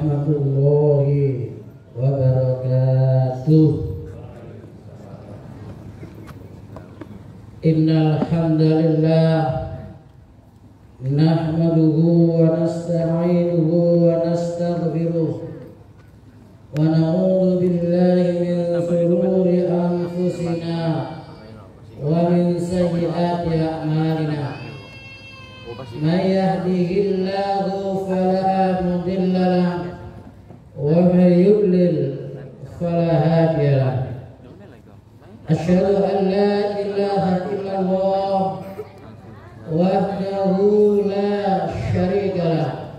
warahmatullahi wabarakatuh. Innal hamdalillah nahmaduhu wa nasta'inuhu wa nastaghfiruh wa na'udzu billahi min shururi anfusina wa min sayyiati a'malina. Man yahdihillahu fala mudilla lahu wa man yudlil fala hadiya lahu. Asyhadu an la ilaha illallah wahdahu la syarika lahu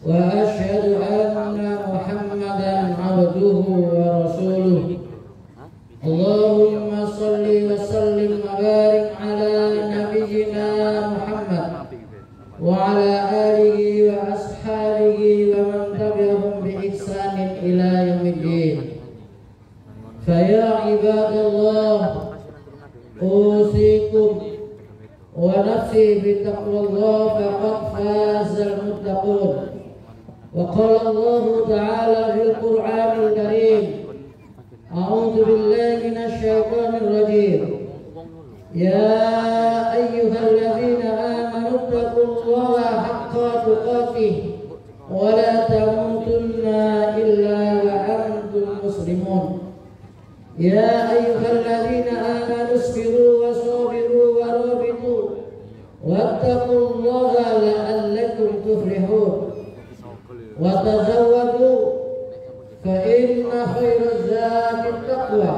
wa asyhadu anna Muhammadan abduhu wa rasuluh. Allahumma shalli wa sallim wa barik ala nabiyyina Muhammad wa ala alihi wa ashabihi wa man tabi'ahum bi ihsanin ila yaumiddin. Fa ya ibadallah usikum wa nafsi bi taqwallah faqad fazal muttaqun. Wa qala Allah ta'ala fil Qur'anil Karim, a'udzu billahi minasy syaithanir rajim. Ya ayyuhalladzina amanu taqullaha haqqa tuqatih wa la tamutunna illa wa antum muslimun. Ya ayyuhalladzina amanu isbiru wa sabiru wa rabitu wattaqullaha la'allakum tuflihun. Wa tazawwadu fa inna khairaz zadi taqwa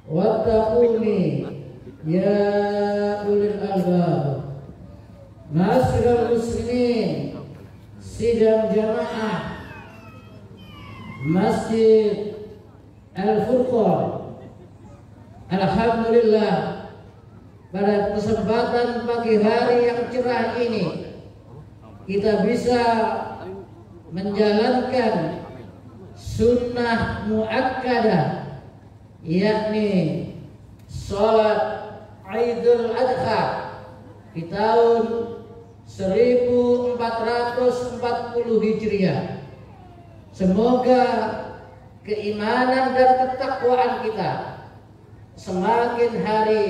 wattaquni ya ulil albab. Ma'asyiral muslimin, sidang jamaah Masjid Al-Furqan, alhamdulillah pada kesempatan pagi hari yang cerah ini kita bisa menjalankan sunnah muakkadah, yakni sholat Idul Adha di tahun 1440 Hijriah. Semoga keimanan dan ketakwaan kita semakin hari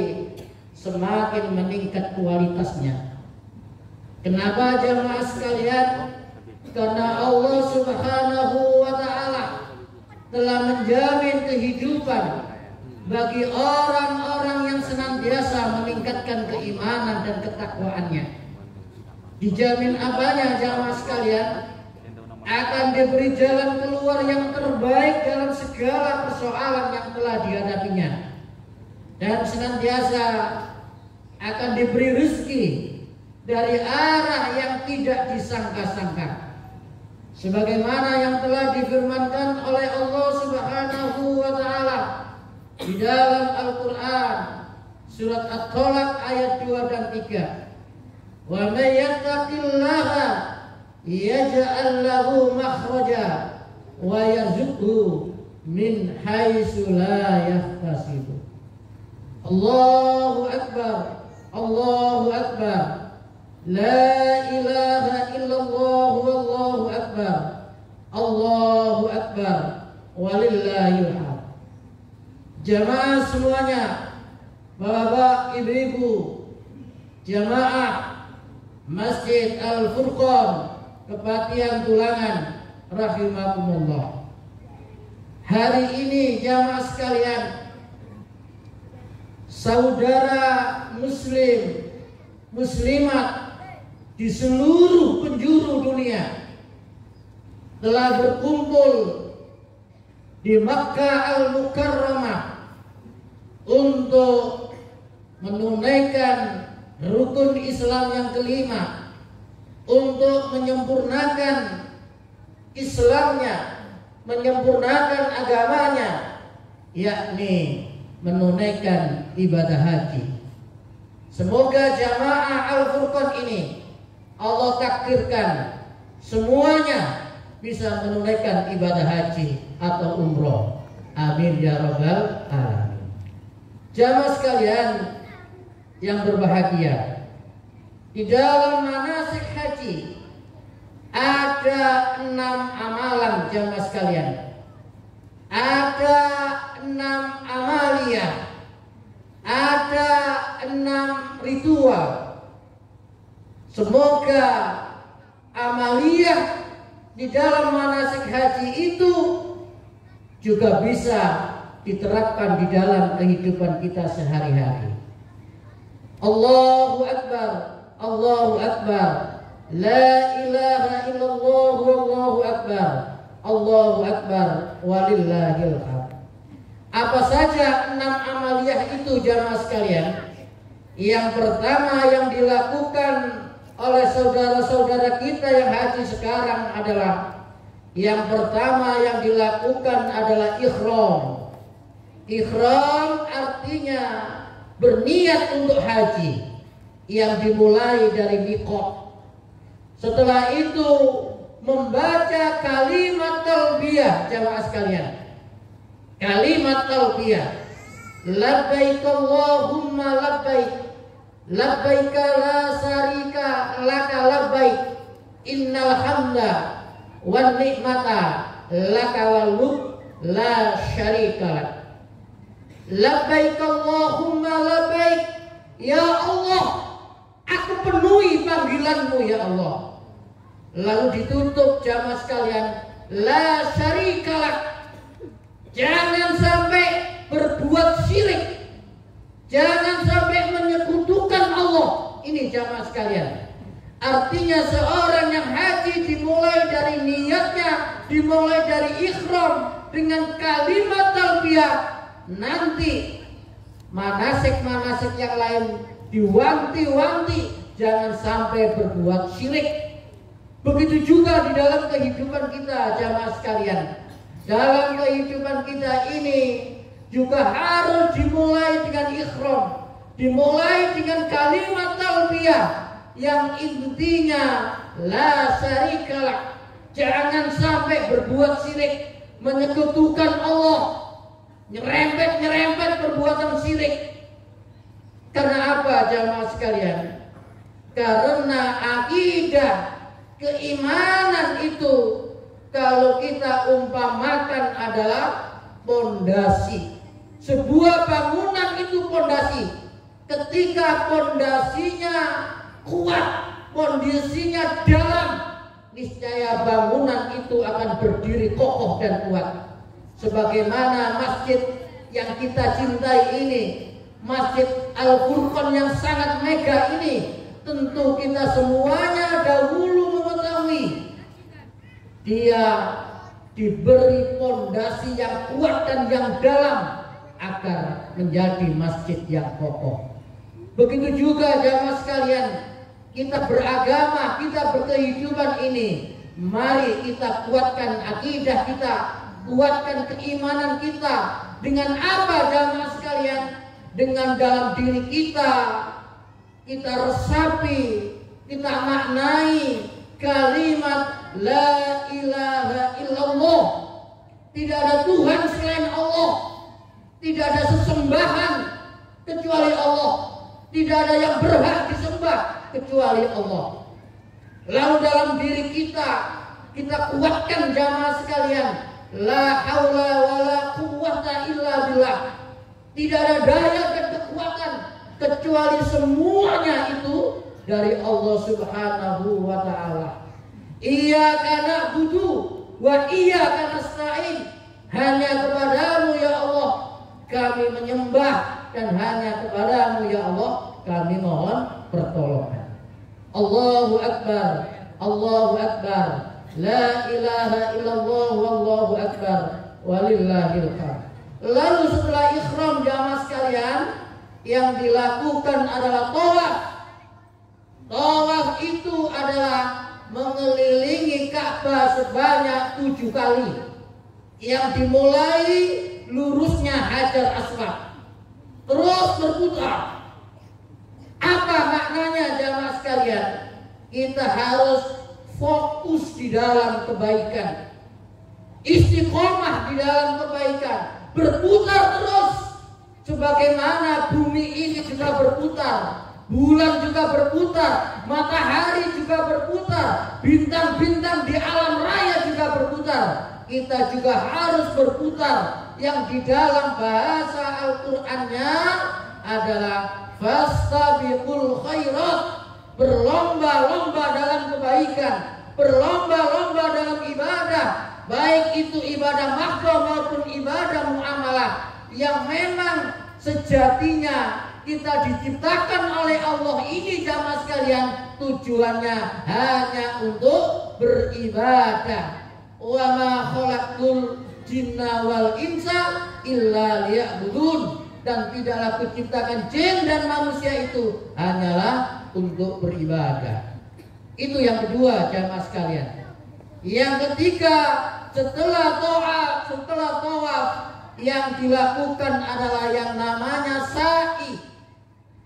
semakin meningkat kualitasnya. Kenapa jamaah sekalian? Karena Allah Subhanahu wa ta'ala telah menjamin kehidupan bagi orang-orang yang senantiasa meningkatkan keimanan dan ketakwaannya. Dijamin apanya jamaah sekalian? Akan diberi jalan keluar yang terbaik dalam segala persoalan yang telah dihadapinya, dan senantiasa akan diberi rezeki dari arah yang tidak disangka-sangka, sebagaimana yang telah difirmankan oleh Allah Subhanahu wa ta'ala di dalam Al-Quran surat At-Tolak ayat 2 dan 3. Wa may yattaqillaha yaj'al lahu makhraja wa yarzuqhu min haitsu la yahtasib. Allahu akbar, Allahu akbar, la ilaha illallah wallahu akbar, Allahu akbar, walillahil hamd. Jamaah semuanya, bapak, ibu-ibu, jamaah Masjid Al-Furqan Kepatihan Tulangan rahimakumullah. Hari ini jamaah sekalian, saudara muslim muslimat di seluruh penjuru dunia telah berkumpul di Makkah Al-Mukarramah untuk menunaikan rukun Islam yang kelima, untuk menyempurnakan Islamnya, menyempurnakan agamanya, yakni menunaikan ibadah haji. Semoga jamaah Al-Furqan ini Allah takdirkan semuanya bisa menunaikan ibadah haji atau umroh. Amin ya rabbal alamin. Jamaah sekalian yang berbahagia, di dalam manasik haji Ada 6 amalan jamaah sekalian. Ada 6 amaliyah. Ada 6 ritual. Semoga amaliyah di dalam manasik haji itu juga bisa diterapkan di dalam kehidupan kita sehari-hari. Allahu Akbar, Allahu Akbar, la ilaha illallah, wallahu akbar, Allahu Akbar, walillahil hamd. Apa saja 6 amaliyah itu jamaah sekalian? Yang pertama yang dilakukan oleh saudara-saudara kita yang haji sekarang adalah, yang pertama yang dilakukan adalah ihram. Ihram artinya berniat untuk haji yang dimulai dari miqat. Setelah itu membaca kalimat talbiyah jamaah sekalian. Kalimat talbiyah. Labbaik Allahumma labbaik. Labbaik la syarika laka labbaik. Innal hamda wan ni'mata laka wal mulk la syarika lak. Labbaik Allahumma labbaik. Ya Allah, aku penuhi panggilanmu ya Allah. Lalu ditutup jamaah sekalian, la syarika lak. Jangan sampai berbuat syirik. Jangan sampai menyekutukan Allah. Ini jamaah sekalian. Artinya seorang yang haji dimulai dari niatnya, dimulai dari ihram dengan kalimat talbiyah. Nanti manasik-manasik yang lain diwanti-wanti jangan sampai berbuat syirik. Begitu juga di dalam kehidupan kita jamaah sekalian. Dalam kehidupan kita ini juga harus dimulai dengan ihram, dimulai dengan kalimat talbiyah yang intinya la syarika lak. Jangan sampai berbuat syirik, menyekutukan Allah, nyerempet perbuatan syirik. Karena apa jamaah sekalian? Karena akidah keimanan itu kalau kita umpamakan adalah pondasi. Sebuah bangunan itu pondasi. Ketika pondasinya kuat, pondasinya dalam, niscaya bangunan itu akan berdiri kokoh dan kuat. Sebagaimana masjid yang kita cintai ini, Masjid Al-Furqan yang sangat mega ini, tentu kita semuanya dahulu mengetahui dia diberi pondasi yang kuat dan yang dalam agar menjadi masjid yang kokoh. Begitu juga jamaah sekalian, kita beragama, kita berkehidupan ini, mari kita kuatkan akidah kita, kuatkan keimanan kita. Dengan apa jamaah sekalian? Dengan dalam diri kita resapi, kita maknai kalimat la ilaha illallah. Tidak ada Tuhan selain Allah, tidak ada sesembahan kecuali Allah, tidak ada yang berhak disembah kecuali Allah. Lalu dalam diri kita kuatkan jamaah sekalian, la haula wala quwwata illa billah. Tidak ada daya dan kekuatan kecuali semuanya itu dari Allah Subhanahu wa ta'ala. Iyyaka na'budu wa iyyaka nasta'in. Hanya kepadamu ya Allah kami menyembah, dan hanya kepadamu ya Allah kami mohon pertolongan. Allahu Akbar, Allahu Akbar, la ilaha illallah, wallahu akbar, walillahil hamd. Lalu setelah ihram jamaah sekalian, yang dilakukan adalah tawaf. Tawaf itu adalah mengelilingi Ka'bah sebanyak 7 kali, yang dimulai lurusnya Hajar Aswad terus berputar. Apa maknanya jamaah sekalian? Kita harus fokus di dalam kebaikan, istiqomah di dalam kebaikan, berputar terus sebagaimana bumi ini sudah berputar. bulan juga berputar, matahari juga berputar, bintang-bintang di alam raya juga berputar. Kita juga harus berputar. Yang di dalam bahasa Al-Qur'annya adalah fastabiqul khairat, berlomba-lomba dalam kebaikan, berlomba-lomba dalam ibadah, baik itu ibadah makro maupun ibadah muamalah, yang memang sejatinya kita diciptakan oleh Allah ini jamaah sekalian, tujuannya hanya untuk beribadah. Wa ma khalaqtul jinna wal insa illa liya'budun, dan tidaklah kuciptakan jin dan manusia itu hanyalah untuk beribadah. Itu yang kedua jamaah sekalian. Yang ketiga, setelah tawaf yang dilakukan adalah yang namanya sa'i.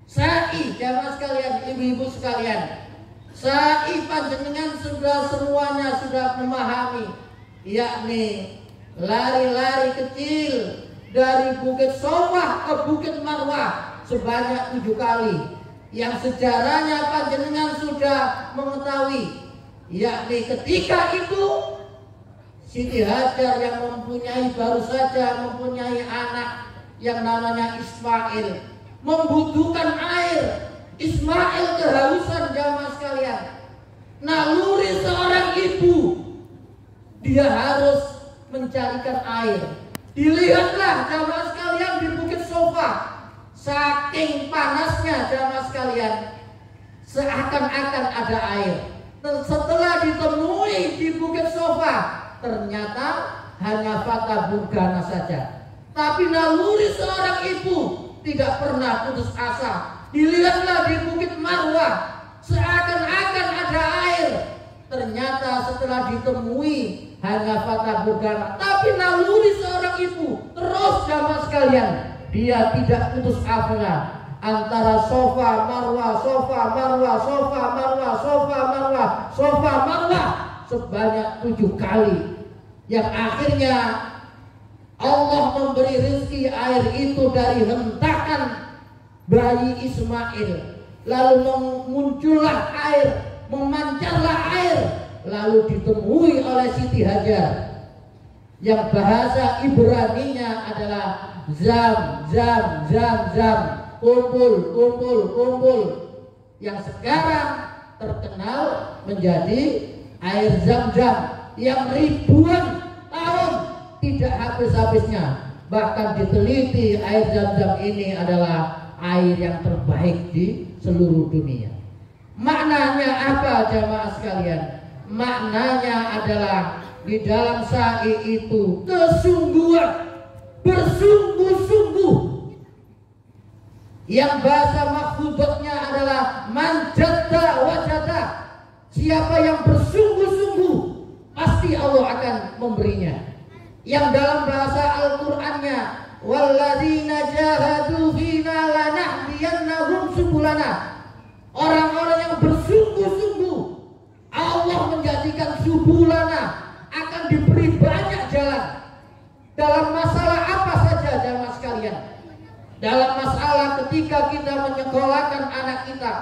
Sa'i jamaah sekalian, ibu-ibu sekalian. Sa'i panjenengan sudah semuanya sudah memahami, yakni lari-lari kecil dari Bukit Shofah ke Bukit Marwah sebanyak 7 kali, yang sejarahnya panjenengan sudah mengetahui, yakni ketika itu Siti Hajar yang baru saja mempunyai anak yang namanya Ismail, membutuhkan air. Ismail kehausan jamaah sekalian. Naluri seorang ibu, dia harus mencarikan air. Dilihatlah jamaah sekalian di Bukit Shofah, saking panasnya jamaah sekalian, seakan-akan ada air. Setelah ditemui di Bukit Shofah, ternyata hanya fata burgana saja. Tapi naluri seorang ibu tidak pernah putus asa. Dilihatlah di Bukit Marwah, seakan-akan ada air. Ternyata setelah ditemui hanya fata burgana. Tapi naluri seorang ibu terus jamaah sekalian, dia tidak putus asa antara Sofa Marwah, Sofa Marwah, Sofa Marwah, Sofa Marwah, Sofa Marwah sebanyak 7 kali. Yang akhirnya Allah memberi rezeki air itu dari hentakan bayi Ismail. Lalu muncullah air, memancarlah air, lalu ditemui oleh Siti Hajar yang bahasa Ibraninya adalah zam, zam, zam, zam, kumpul, kumpul, kumpul, yang sekarang terkenal menjadi air zam-zam yang ribuan tahun tidak habis-habisnya. Bahkan diteliti air zam-zam ini adalah air yang terbaik di seluruh dunia. Maknanya apa jamaah sekalian? Maknanya adalah di dalam sa'i itu kesungguhan, bersungguh-sungguh. Yang bahasa maksudnya adalah manjada wajada. Siapa yang bersungguh-sungguh, pasti Allah akan memberinya. Yang dalam bahasa Al-Qur'annya, walladzina jahadu fina lanahdiyannahum subulana. Orang-orang yang bersungguh-sungguh, Allah menjadikan subulana, akan diberi banyak jalan. Dalam masalah apa saja jamaah sekalian? Dalam masalah ketika kita menyekolahkan anak kita,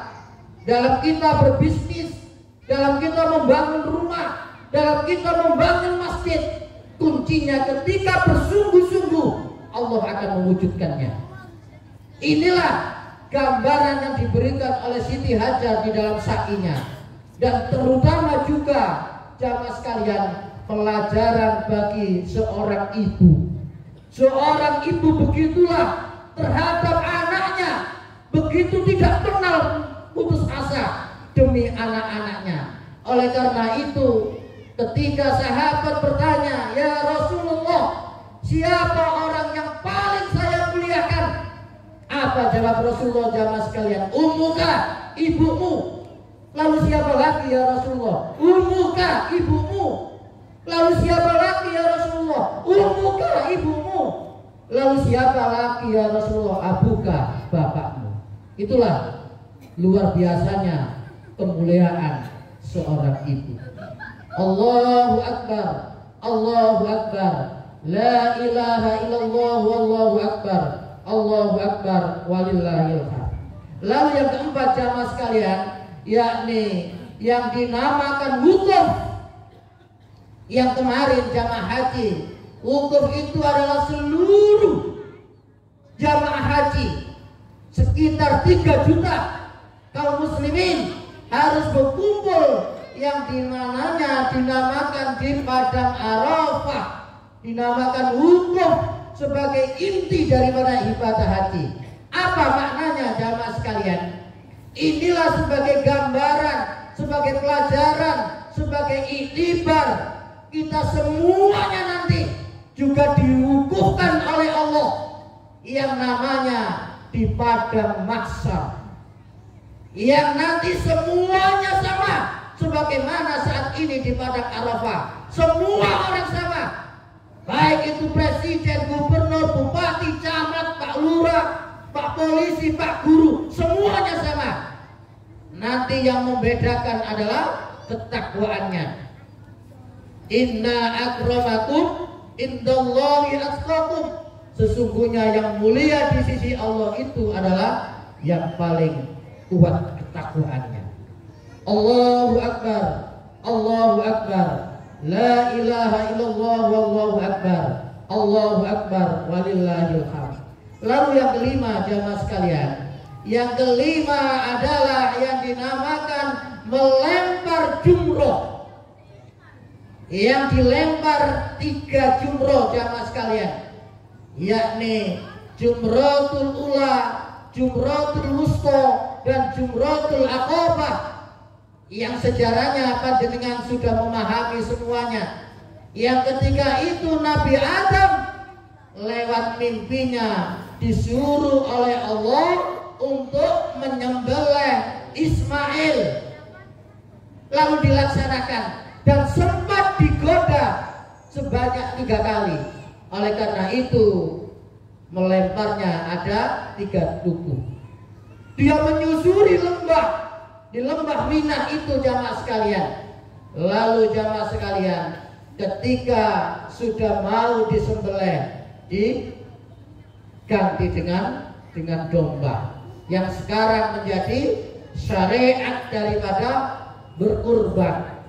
dalam kita berbisnis, dalam kita membangun rumah, dalam kita membangun masjid, kuncinya ketika bersungguh-sungguh Allah akan mewujudkannya. Inilah gambaran yang diberikan oleh Siti Hajar di dalam sa'inya. Dan terutama juga jamaah sekalian, pelajaran bagi seorang ibu. Seorang ibu begitulah terhadap anaknya, begitu tidak kenal putus asa demi anak-anaknya. Oleh karena itu, ketika sahabat bertanya, ya Rasulullah, siapa orang yang paling saya muliakan? Apa jawab Rasulullah jamaah sekalian? Ummuka, ibumu. Lalu siapa lagi ya Rasulullah? Ummuka, ibumu. Lalu siapa lagi ya Rasulullah? Ummuka, ibumu. Lalu siapa lagi ya Rasulullah? Abuka, bapakmu. Itulah luar biasanya kemuliaan seorang ibu. Allahu Akbar, Allahu Akbar, la ilaha illallah, wallahu akbar, Allahu Akbar, walillahil hamd. Lalu yang keempat jamaah sekalian, yakni yang dinamakan wukuf. Yang kemarin jamaah haji, wukuf itu adalah seluruh jamaah haji sekitar 3 juta kaum muslimin harus berkumpul yang dinamakan di padang Arafah, dinamakan wukuf sebagai inti daripada ibadah haji. Apa maknanya jamaah sekalian? Inilah sebagai gambaran, sebagai pelajaran, sebagai iktibar kita semuanya nanti juga diwukufkan oleh Allah yang namanya di padang mahsyar, yang nanti semuanya sama sebagaimana saat ini di padang Arafah. Semua orang sama, baik itu presiden, gubernur, bupati, camat, pak lurah, pak polisi, pak guru, semuanya sama. Nanti yang membedakan adalah ketakwaannya. Inna akramakum indallahi atqakum. Sesungguhnya yang mulia di sisi Allah itu adalah yang paling kuat ketakwaannya. Allahu Akbar, Allahu Akbar, la ilaha illallah wallahu akbar, Allahu Akbar walillahil hamd. Lalu yang kelima jamaah sekalian, yang kelima adalah yang dinamakan melempar jumroh. Yang dilempar 3 jumroh jamaah sekalian, yakni jumratul ula, jumratul wusta, dan jumratul aqabah, yang sejarahnya panjenengan sudah memahami semuanya. Yang ketiga itu Nabi Adam lewat mimpinya disuruh oleh Allah untuk menyembelih Ismail, lalu dilaksanakan dan sempat digoda sebanyak 3 kali. Oleh karena itu melemparnya ada 3 tugu. Dia menyusuri lembah, di lembah Mina itu jamaah sekalian. Lalu jamaah sekalian, ketika sudah mau disembelih, diganti dengan domba, yang sekarang menjadi syariat daripada berkurban,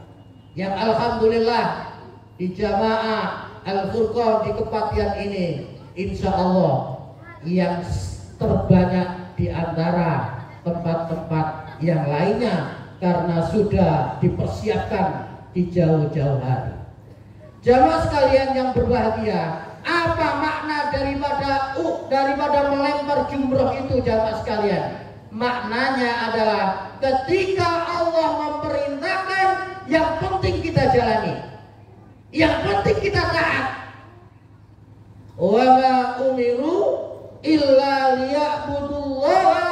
yang alhamdulillah di jamaah Al-Furqan di Kepatihan ini insya Allah yang terbanyak di antara tempat-tempat yang lainnya, karena sudah dipersiapkan di jauh-jauh hari. Jamaah sekalian yang berbahagia, apa makna daripada melempar jumroh itu jamaah sekalian? Maknanya adalah ketika Allah memerintahkan, yang penting kita jalani, yang penting kita taat. Wa ma umiru illa liya'budullaha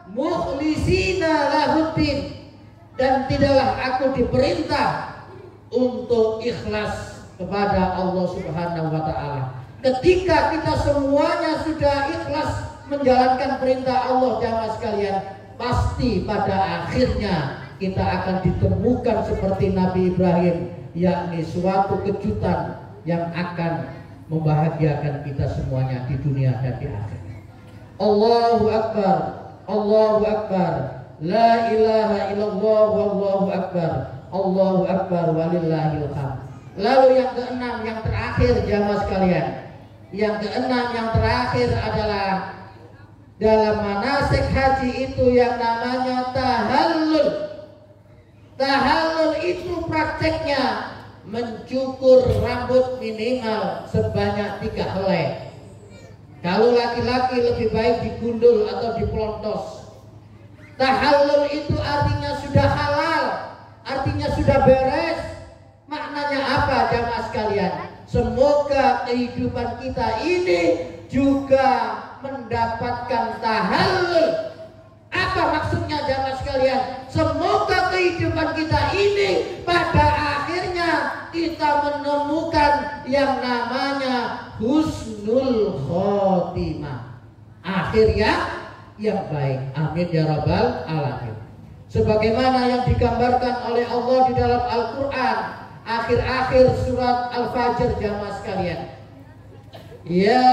mukhlisina lahuddin. Dan tidaklah aku diperintah untuk ikhlas kepada Allah Subhanahu wa taala. Ketika kita semuanya sudah ikhlas menjalankan perintah Allah jamaah sekalian, pasti pada akhirnya kita akan ditemukan seperti Nabi Ibrahim, yakni suatu kejutan yang akan membahagiakan kita semuanya di dunia dan di akhirat. Allahu Akbar, Allahu Akbar, la ilaha illallah wallahu akbar, Allahu Akbar walillahil hamd. Lalu yang keenam, yang terakhir jamaah sekalian, yang keenam, yang terakhir adalah dalam manasik haji itu yang namanya tahallul. Tahallul itu prakteknya mencukur rambut minimal sebanyak 3 helai. Kalau laki-laki lebih baik digundul atau dipelontos. Tahallul itu artinya sudah halal, artinya sudah beres. Maknanya apa jamaah sekalian? Semoga kehidupan kita ini juga mendapatkan tahallul. Apa maksudnya jamaah sekalian? Semoga kehidupan kita ini pada akhirnya kita menemukan yang namanya husnul khotimah, akhirnya yang baik. Amin ya rabbal alamin. Sebagaimana yang digambarkan oleh Allah di dalam Al-Quran, akhir-akhir surat Al-Fajr jamaah sekalian. Ya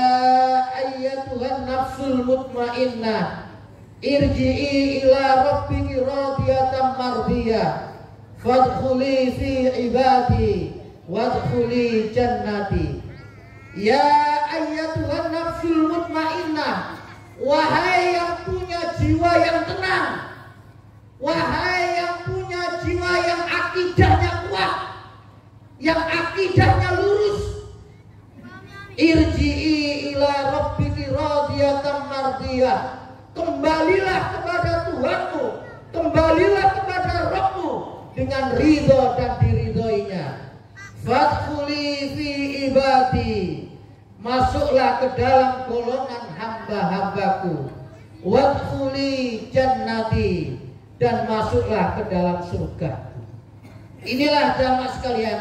ayyatuhan nafsul mutmainnah irji'i ila rabbiki radiyatan mardiyah fadkhuli fi ibadi wadkhuli jannati. Ya ayyatuhan nafsul mutmainnah, wahai yang punya jiwa yang tenang, wahai yang punya jiwa yang akidahnya kuat, yang akidahnya lurus, irji'i ila rabbiki radiyatan mardiyah, kembalilah kepada Tuhanmu, kembalilah kepada Rabbmu dengan ridho dan diridhoinya. Fadkhuli fi ibadi, masuklah ke dalam golongan hamba-hambaku. Wadkhuli jannati, dan masuklah ke dalam surga. Inilah jamaah sekalian,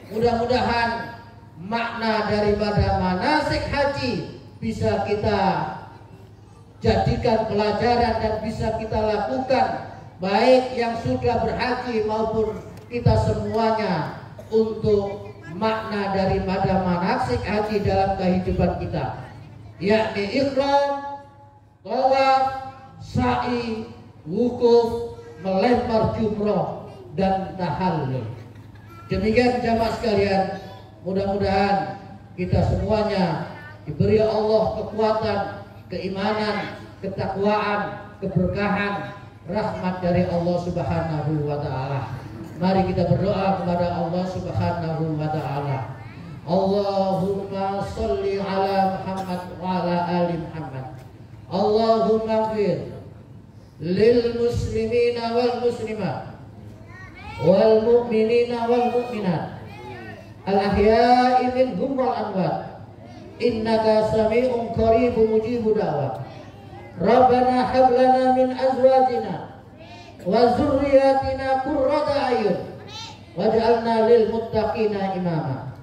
mudah-mudahan makna daripada manasik haji bisa kita jadikan pelajaran dan bisa kita lakukan, baik yang sudah berhaji maupun kita semuanya, untuk makna daripada manasik haji dalam kehidupan kita, yakni ihram, tawaf, sa'i, wukuf, melempar jumroh, dan tahallul. Demikian jamaah sekalian, mudah-mudahan kita semuanya diberi Allah kekuatan, keimanan, ketakwaan, keberkahan, rahmat dari Allah Subhanahu wa ta'ala. Mari kita berdoa kepada Allah Subhanahu wa ta'ala. Allahumma sholli ala Muhammad wa ala ali Muhammad. Allahumma ighfir lil muslimina wal muslimat wal mu'minina wal mu'minat al ahya'i minhum wal amwat, innaka sami'un qaribun mujibud da'wat. Rabbana hab lana min azwajina wa zurriyatina qurrata a'yun waj'alna lil muttaqina imama.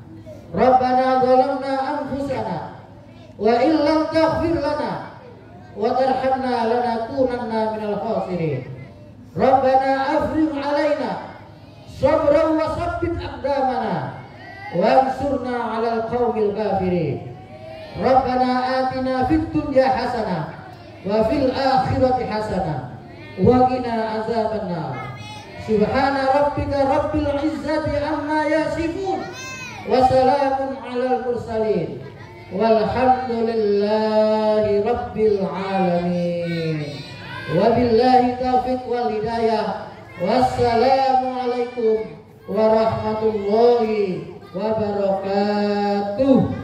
Rabbana zalamna anfusana wa illam taghfir lana wa tarhamna lanakunanna minal khasirin. Rabbana afrigh alaina sabran wa sabbit aqdamana wansurna 'alal qaumil kafirin. Rabbana atina fid dunya hasanah wa fil akhirati hasanah wa qina azabannar. Subhana rabbika rabbil izzati amma yasifun wa salamun 'alal mursalin walhamdulillahi rabbil alamin. Wabillahi taufiq wal hidayah. Wassalamu alaikum warahmatullahi wabarakatuh.